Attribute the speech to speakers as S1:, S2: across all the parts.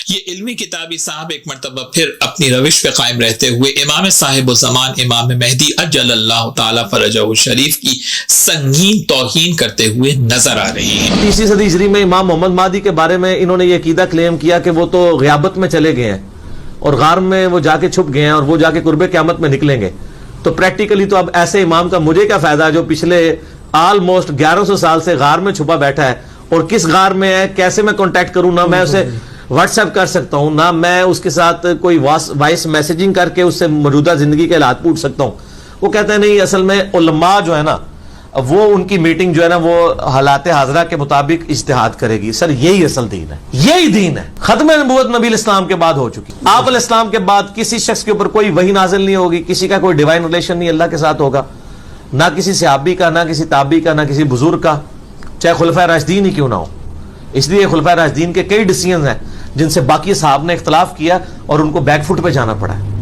S1: یہ علمی کتابی صاحب ایک مرتبہ پھر اپنی روش پہ قائم رہتے ہوئے امام صاحب الزمان امام مہدی اجل اللہ تعالی فرجہ الشریف کی سنگین توہین کرتے ہوئے نظر آ رہی ہیں۔
S2: 30 صدی ہجری میں امام محمد مہدی کے بارے میں انہوں نے یہ عقیدہ کلیم کیا کہ وہ تو غیابت میں چلے گئے ہیں اور غار میں وہ جا کے چھپ گئے ہیں اور وہ جا کے قرب قیامت میں نکلیں گے۔ تو پریکٹیکلی تو اب ایسے امام کا مجھے کیا فائدہ جو پچھلے آلموسٹ 1100 سال سے غار میں چھپا بیٹھا ہے، اور کس غار میں ہے، کیسے میں کانٹیکٹ کروں، نہ میں اسے واٹس ایپ کر سکتا ہوں، نہ میں اس کے ساتھ کوئی وائس میسیجنگ کر کے اس سے موجودہ زندگی کے حالات پوچھ سکتا ہوں۔ وہ کہتے ہیں نہیں، اصل میں علماء جو ہے نا وہ ان کی میٹنگ جو ہے نا وہ حالات حاضرہ کے مطابق اجتہاد کرے گی۔ سر یہی اصل دین ہے، یہی دین ہے۔ ختم نبوت نبی الاسلام کے بعد ہو چکی، آپ علیہ السلام کے بعد کسی شخص کے اوپر کوئی وحی نازل نہیں ہوگی، کسی کا کوئی ڈیوائن ریلیشن نہیں اللہ کے ساتھ ہوگا، نہ کسی صحابی کا، نہ کسی تابعی کا، نہ کسی بزرگ کا، چاہے خلفائے راشدین ہی کیوں نہ ہو۔ اس لیے خلفائے راشدین کے کئی ڈیسیژنز ہیں جن سے باقی صحاب نے اختلاف کیا اور ان کو بیک فٹ پہ جانا پڑا ہے۔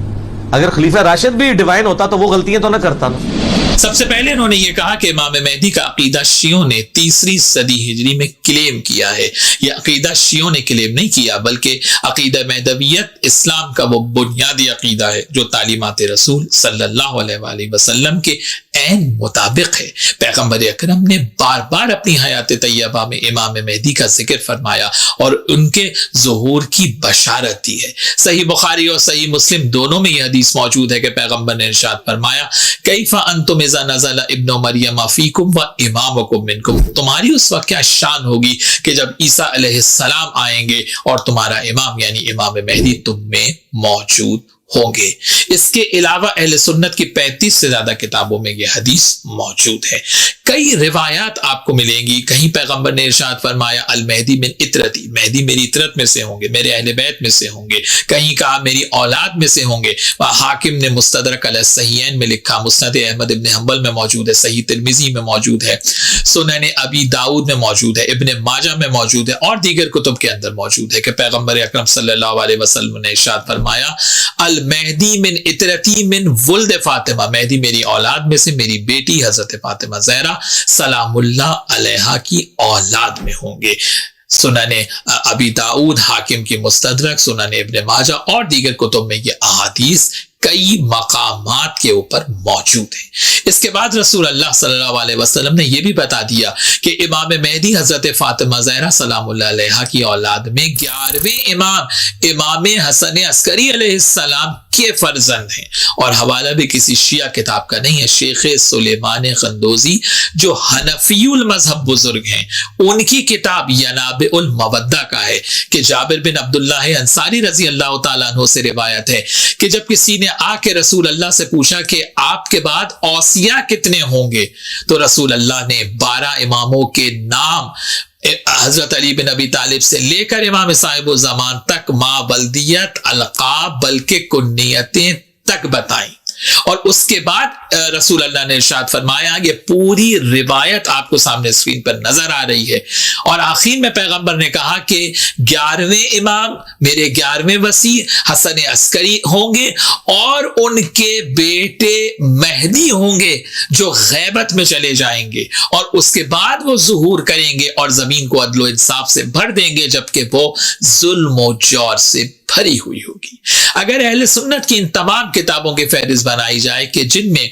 S2: اگر خلیفہ راشد بھی ڈیوائن ہوتا تو وہ غلطیاں تو نہ کرتا نا۔
S1: سب سے پہلے انہوں نے یہ کہا کہ امام مہدی کا عقیدہ شیعوں نے 3 صدی ہجری میں کلیم کیا ہے۔ یہ عقیدہ شیعوں نے کلیم نہیں کیا، بلکہ عقیدہ مہدویت اسلام کا وہ بنیادی عقیدہ ہے جو تعلیمات رسول صلی اللہ علیہ وآلہ وسلم کے عین مطابق ہے۔ پیغمبر اکرم نے بار بار اپنی حیات طیبہ میں امام مہدی کا ذکر فرمایا اور ان کے ظہور کی بشارت دی ہے۔ صحیح بخاری اور صحیح مسلم دونوں میں یہ حدیث موجود ہے کہ پیغمبر نے ارشاد فرمایا، کیف انتم اذا نزل ابن مریم فیکم و امامکم منکم، تمہاری اس وقت کیا شان ہوگی کہ جب عیسیٰ علیہ السلام آئیں گے اور تمہارا امام یعنی امام مہدی تم میں موجود ہوں گے۔ اس کے علاوہ اہل سنت کی 35 سے زیادہ کتابوں میں یہ حدیث موجود ہے۔ کئی روایات آپ کو ملیں گی، کہیں پیغمبر نے ارشاد فرمایا المہدی من اطرتی، مہدی میری اطرت میں سے ہوں گے، میرے اہل بیت میں سے ہوں گے، کہیں کہا میری اولاد میں سے ہوں گے۔ حاکم نے مستدرک علی الصحیحین میں لکھا، مسند احمد ابن حنبل میں موجود ہے، صحیح ترمذی میں موجود ہے، سنن ابی داؤد میں موجود ہے، ابن ماجہ میں موجود ہے اور دیگر کتب کے اندر موجود ہے کہ پیغمبر اکرم صلی اللہ علیہ وسلم نے ارشاد فرمایا المہدی من اطرتی من ولد فاطمہ، مہدی میری اولاد میں سے میری بیٹی حضرت فاطمہ زہرا سلام اللہ علیہا کی اولاد میں ہوں گے۔ سنن ابی داؤد، حاکم کی مستدرک، سنن ابن ماجہ اور دیگر کتب میں یہ احادیث کئی مقامات کے اوپر موجود ہیں۔ اس کے بعد رسول اللہ صلی اللہ علیہ وسلم نے یہ بھی بتا دیا کہ امام مہدی حضرت فاطمہ زہرا سلام اللہ علیہا کی اولاد میں 11ویں امام امام حسن عسکری علیہ السلام کے فرزند ہیں، اور حوالہ بھی کسی شیعہ کتاب کا نہیں ہے۔ شیخ سلیمان قندوزی جو حنفی المذہب بزرگ ہیں، ان کی کتاب ینابع المودہ کا ہے کہ جابر بن عبداللہ انصاری رضی اللہ تعالیٰ عنہ سے روایت ہے کہ جب کسی نے آ کے رسول اللہ سے پوچھا کہ آپ کے بعد اوصیاء کتنے ہوں گے، تو رسول اللہ نے 12 اماموں کے نام حضرت علی بن ابی طالب سے لے کر امام صاحب الزمان تک ما بلدیت القاب بلکہ کنیتیں تک بتائیں، اور اس کے بعد رسول اللہ نے ارشاد فرمایا، یہ پوری روایت آپ کو سامنے اسکرین پر نظر آ رہی ہے، اور آخر میں پیغمبر نے کہا کہ 11ویں امام میرے 11ویں وصی حسن عسکری ہوں گے اور ان کے بیٹے مہدی ہوں گے جو غیبت میں چلے جائیں گے، اور اس کے بعد وہ ظہور کریں گے اور زمین کو عدل و انصاف سے بھر دیں گے جبکہ وہ ظلم و جور سے بھری ہوئی ہوگی۔ اگر اہل سنت کی ان تمام کتابوں کی فہرست بنائی جائے کہ جن میں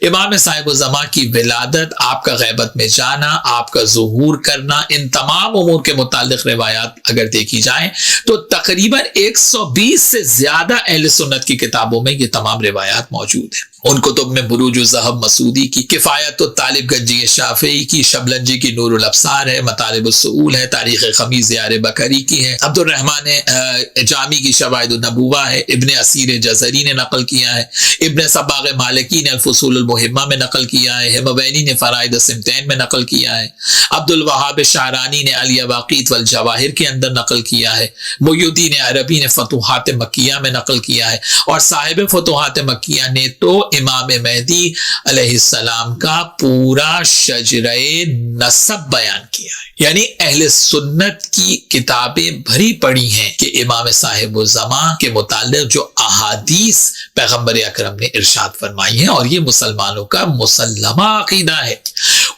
S1: امام صاحب الزمان کی ولادت، آپ کا غیبت میں جانا، آپ کا ظہور کرنا، ان تمام امور کے متعلق روایات اگر دیکھی جائیں تو تقریباً 120 سے زیادہ اہل سنت کی کتابوں میں یہ تمام روایات موجود ہیں۔ ان کتب میں بروج الذہب مسعودی کی، کفایت الطالب گنجی شافعی کی، شبلنجی کی نور الابصار ہے، مطالب السؤول ہے، تاریخ خمیس زیار بکری کی ہے، عبد الرحمن جامی کی شواہد النبوہ ہے، ابن اسیر جزری نے نقل کیا ہے، ابن صباغ مالکی نے الفصول المہمہ میں نقل کیا ہے، ہموینی نے فرائد السمتین میں نقل کیا ہے، عبد الوہاب شعرانی نے الیواقیت والجواہر کے اندر نقل کیا ہے، محی الدین عربی نے فتوحات مکیہ میں نقل کیا ہے، اور صاحب فتوحات مکیہ نے تو امام مہدی علیہ السلام کا پورا شجرہ نسب بیان کیا ہے۔ یعنی اہل سنت کی کتابیں بھری پڑی ہیں کہ امام صاحب الزمان کے متعلق جو احادیث پیغمبر اکرم نے ارشاد فرمائی ہیں، اور یہ مسلمانوں کا مسلمہ عقیدہ ہے۔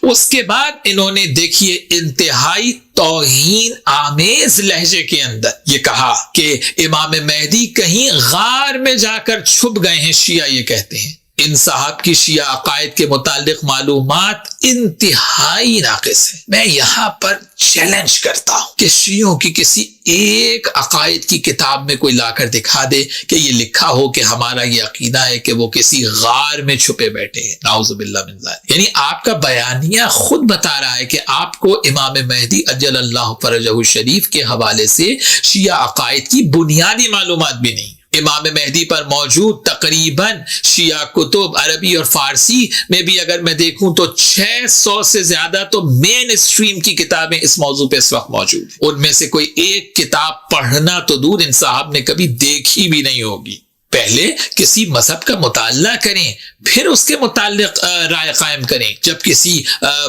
S1: اس کے بعد انہوں نے دیکھیے انتہائی توہین آمیز لہجے کے اندر یہ کہا کہ امام مہدی کہیں غار میں جا کر چھپ گئے ہیں. شیعہ یہ کہتے ہیں. ان صاحب کی شیعہ عقائد کے متعلق معلومات انتہائی ناقص ہے. میں یہاں پر چیلنج کرتا ہوں کہ شیعوں کی کسی ایک عقائد کی کتاب میں کوئی لا کر دکھا دے کہ یہ لکھا ہو کہ ہمارا یہ عقیدہ ہے کہ وہ کسی غار میں چھپے بیٹھے ہیں. نعوذ باللہ من ذالک. یعنی آپ کا بیانیہ خود بتا رہا ہے کہ آپ کو امام مہدی اجل اللہ فرجہ الشریف کے حوالے سے شیعہ عقائد کی بنیادی معلومات بھی نہیں. امام مہدی پر موجود تقریباً شیعہ کتب عربی اور فارسی میں بھی اگر میں دیکھوں تو 600 سے زیادہ تو مین اسٹریم کی کتابیں اس موضوع پہ اس وقت موجود ہیں. ان میں سے کوئی ایک کتاب پڑھنا تو دور ان صاحب نے کبھی دیکھی بھی نہیں ہوگی. پہلے کسی مذہب کا مطالعہ کریں پھر اس کے متعلق رائے قائم کریں. جب کسی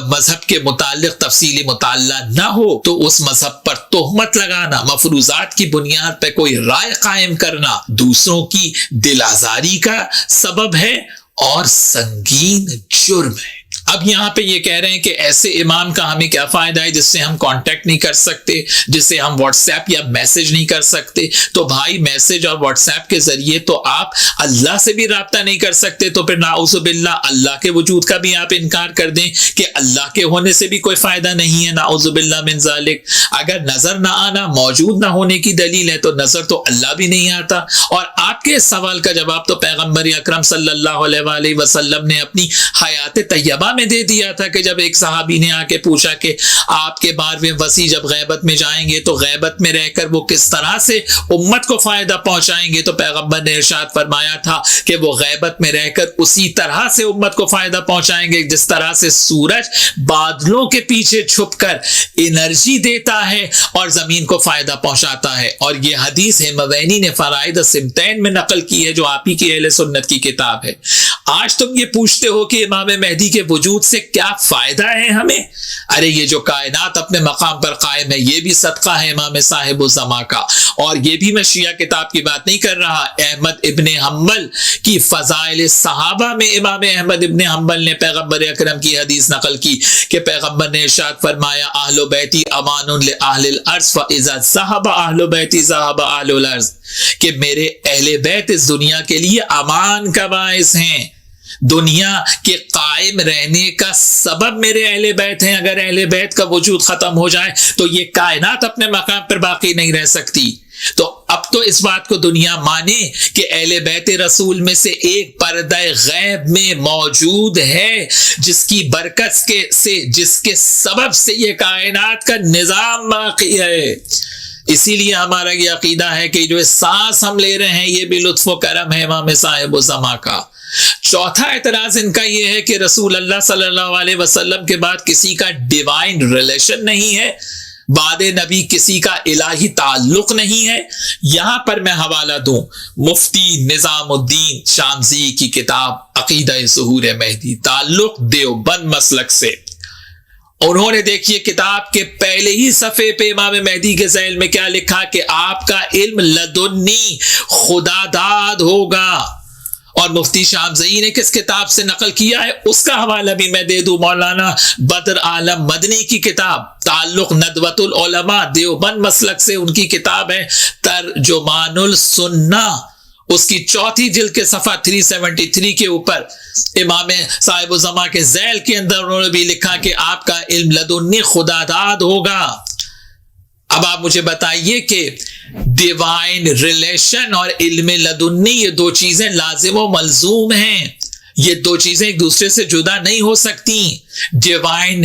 S1: مذہب کے متعلق تفصیلی مطالعہ نہ ہو تو اس مذہب پر تہمت لگانا، مفروضات کی بنیاد پہ کوئی رائے قائم کرنا دوسروں کی دل آزاری کا سبب ہے اور سنگین جرم ہے. اب یہاں پہ یہ کہہ رہے ہیں کہ ایسے امام کا ہمیں کیا فائدہ ہے جس سے ہم کانٹیکٹ نہیں کر سکتے، جس سے ہم واٹس ایپ یا میسج نہیں کر سکتے. تو بھائی میسج اور واٹس ایپ کے ذریعے تو آپ اللہ سے بھی رابطہ نہیں کر سکتے، تو پھر نعوذ باللہ اللہ کے وجود کا بھی آپ انکار کر دیں کہ اللہ کے ہونے سے بھی کوئی فائدہ نہیں ہے. نعوذ باللہ من ذالک. اگر نظر نہ آنا موجود نہ ہونے کی دلیل ہے تو نظر تو اللہ بھی نہیں آتا. اور آپ کے اس سوال کا جواب تو پیغمبر اکرم صلی اللہ علیہ وآلہ وسلم نے اپنی حیات طیبہ میں دے دیا تھا کہ جب ایک صحابی نے آ کے پوچھا کہ آپ کے 12ویں وصی جب غیبت میں جائیں گے تو غیبت میں رہ کر وہ کس طرح سے امت کو فائدہ پہنچائیں گے، تو پیغمبر نے ارشاد فرمایا تھا کہ وہ غیبت میں رہ کر اسی طرح سے امت کو فائدہ پہنچائیں گے جس طرح سے سورج بادلوں کے پیچھے چھپ کر انرجی دیتا ہے اور زمین کو فائدہ پہنچاتا ہے. اور یہ حدیث ہموینی نے فرائض السمتین میں نقل کی ہے جو آپ ہی کی اہل سنت کی کتاب ہے. آج تم یہ پوچھتے ہو کہ امام مہدی کے وجود سے کیا فائدہ ہے ہمیں؟ ارے یہ جو کائنات اپنے مقام پر قائم ہے یہ بھی صدقہ ہے امام صاحب الزما کا. اور یہ بھی میں شیعہ کتاب کی بات نہیں کر رہا. احمد ابن حنبل کی فضائل صحابہ میں امام احمد ابن حنبل نے پیغمبر اکرم کی حدیث نقل کی کہ پیغمبر نے ارشاد فرمایا اہل بیتی امان لأہل الارض فاذا ذهب اہل بیتی ذهب اہل الارض، کہ میرے اہل بیت اس دنیا کے لیے امان کا باعث ہیں، دنیا کے قائم رہنے کا سبب میرے اہل بیت ہیں. اگر اہل بیت کا وجود ختم ہو جائے تو یہ کائنات اپنے مقام پر باقی نہیں رہ سکتی. تو اب تو اس بات کو دنیا مانے کہ اہل بیت رسول میں سے ایک پردہ غیب میں موجود ہے جس کی برکت سے جس کے سبب سے یہ کائنات کا نظام باقی ہے. اسی لیے ہمارا یہ عقیدہ ہے کہ جو سانس ہم لے رہے ہیں یہ بھی لطف و کرم ہے امام صاحب الزما کا. چوتھا اعتراض ان کا یہ ہے کہ رسول اللہ صلی اللہ علیہ وسلم کے بعد کسی کا ڈیوائن ریلیشن نہیں ہے، بعد نبی کسی کا الہی تعلق نہیں ہے. یہاں پر میں حوالہ دوں مفتی نظام الدین شامزی کی کتاب عقیدہ ظہور مہدی، تعلق دیوبند مسلک سے. انہوں نے دیکھیے کتاب کے پہلے ہی صفحے پہ امام مہدی کے ذیل میں کیا لکھا کہ آپ کا علم لدنی خدا داد ہوگا. اور مفتی شامزئی نے کس کتاب سے نقل کیا ہے اس کا حوالہ بھی میں دے دوں. مولانا بدر عالم مدنی کی کتاب تعلق ندوۃ العلماء دیوبند مسلک سے، ان کی کتاب ہے ترجمان السنہ، اس کی 4 جلد کے صفحہ 373 کے اوپر امام صاحب الزما کے ذیل کے اندر انہوں نے بھی لکھا کہ آپ کا علم لدنی خدا داد ہوگا. اب آپ مجھے بتائیے کہ ڈیوائن ریلیشن اور علم لدنی یہ 2 چیزیں لازم و ملزوم ہیں، یہ 2 چیزیں ایک دوسرے سے جدا نہیں ہو سکتی. ڈیوائن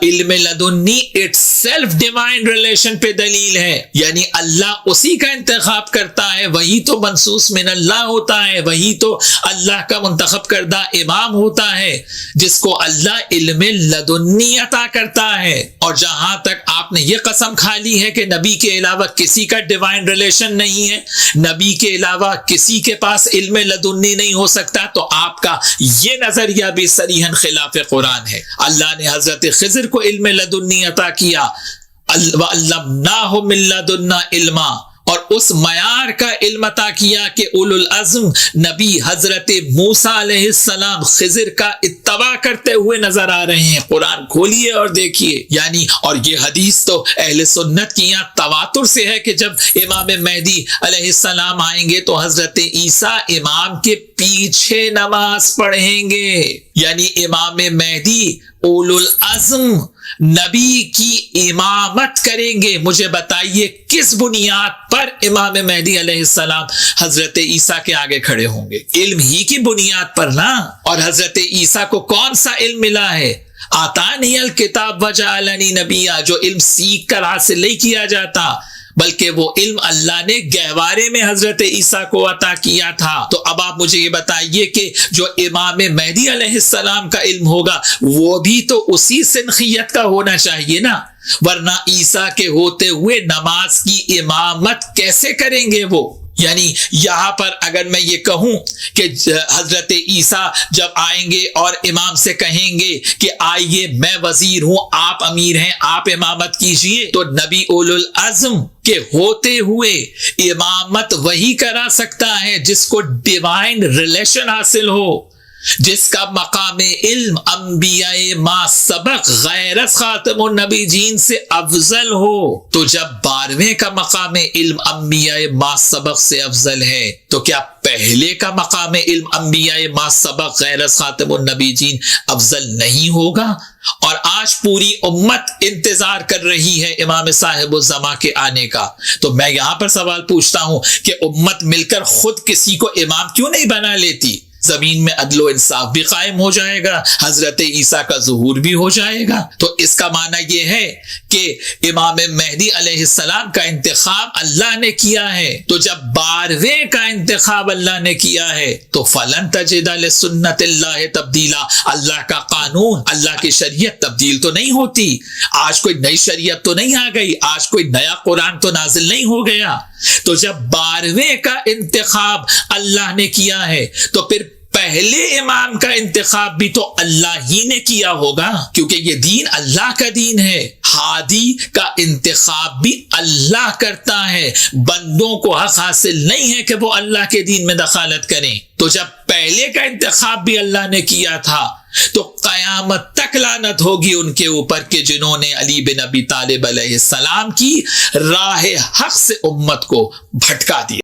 S1: علم لدنی اٹ سیلف ڈیوائن ریلیشن پہ دلیل ہے، یعنی اللہ اسی کا انتخاب کرتا ہے، وہی تو منصوص من اللہ ہوتا ہے، وہی تو اللہ کا منتخب کردہ امام ہوتا ہے جس کو اللہ علم لدنی عطا کرتا ہے. اور جہاں تک آپ نے یہ قسم کھا لی ہے کہ نبی کے علاوہ کسی کا ڈیوائن ریلیشن نہیں ہے، نبی کے علاوہ کسی کے پاس علم لدنی نہیں ہو سکتا، تو آپ کا یہ نظریہ بھی صریحاً خلاف قرآن ہے. اللہ نے حضرت خضر کو علم لدنی عطا کیا، وَعَلَّمْنَاهُ مِن لَّدُنَّا عِلْمًا، اور اس معیار کا علم عطا کیا کہ اولو العزم نبی حضرت موسیٰ علیہ السلام خضر کا اتباع کرتے ہوئے نظر آ رہے ہیں. قرآن کھولیے اور دیکھیے. یعنی اور یہ حدیث تو اہل سنت کی یہاں تواتر سے ہے کہ جب امام مہدی علیہ السلام آئیں گے تو حضرت عیسیٰ امام کے پیچھے نماز پڑھیں گے. یعنی امام مہدی اولو العزم نبی کی امامت کریں گے. مجھے بتائیے کس بنیاد پر امام مہدی علیہ السلام حضرت عیسیٰ کے آگے کھڑے ہوں گے؟ علم ہی کی بنیاد پر نا. اور حضرت عیسیٰ کو کون سا علم ملا ہے؟ آتانی الکتاب وجعلنی نبیا، جو علم سیکھ کر حاصل نہیں کیا جاتا بلکہ وہ علم اللہ نے گہوارے میں حضرت عیسیٰ کو عطا کیا تھا. تو اب آپ مجھے یہ بتائیے کہ جو امام مہدی علیہ السلام کا علم ہوگا وہ بھی تو اسی سنخیت کا ہونا چاہیے نا، ورنہ عیسیٰ کے ہوتے ہوئے نماز کی امامت کیسے کریں گے وہ؟ یعنی یہاں پر اگر میں یہ کہوں کہ حضرت عیسیٰ جب آئیں گے اور امام سے کہیں گے کہ آئیے میں وزیر ہوں، آپ امیر ہیں، آپ امامت کیجئے، تو نبی اولو العزم کے ہوتے ہوئے امامت وہی کرا سکتا ہے جس کو ڈیوائن ریلیشن حاصل ہو، جس کا مقام علم انبیاء ما سبق غیر خاتم النبی جین سے افضل ہو. تو جب 12ویں کا مقام علم انبیاء ما سبق سے افضل ہے تو کیا پہلے کا مقام علم انبیاء ما سبق غیر خاتم النبی جین افضل نہیں ہوگا؟ اور آج پوری امت انتظار کر رہی ہے امام صاحب الزمان کے آنے کا. تو میں یہاں پر سوال پوچھتا ہوں کہ امت مل کر خود کسی کو امام کیوں نہیں بنا لیتی؟ زمین میں عدل و انصاف بھی قائم ہو جائے گا، حضرت عیسیٰ کا ظہور بھی ہو جائے گا. تو اس کا معنی یہ ہے کہ امام مہدی علیہ السلام کا انتخاب اللہ نے کیا ہے. تو جب 12ویں کا انتخاب اللہ نے کیا ہے تو فلن تجد لسنت اللہ تبدیلا، اللہ کا قانون، اللہ کی شریعت تبدیل تو نہیں ہوتی. آج کوئی نئی شریعت تو نہیں آ گئی، آج کوئی نیا قرآن تو نازل نہیں ہو گیا. تو جب 12ویں کا انتخاب اللہ نے کیا ہے تو پھر پہلے امام کا انتخاب بھی تو اللہ ہی نے کیا ہوگا، کیونکہ یہ دین اللہ کا دین ہے. ہادی کا انتخاب بھی اللہ کرتا ہے، بندوں کو حق حاصل نہیں ہے کہ وہ اللہ کے دین میں دخالت کریں. تو جب پہلے کا انتخاب بھی اللہ نے کیا تھا تو قیامت تک لعنت ہوگی ان کے اوپر کہ جنہوں نے علی بن ابی طالب علیہ السلام کی راہ حق سے امت کو بھٹکا دیا.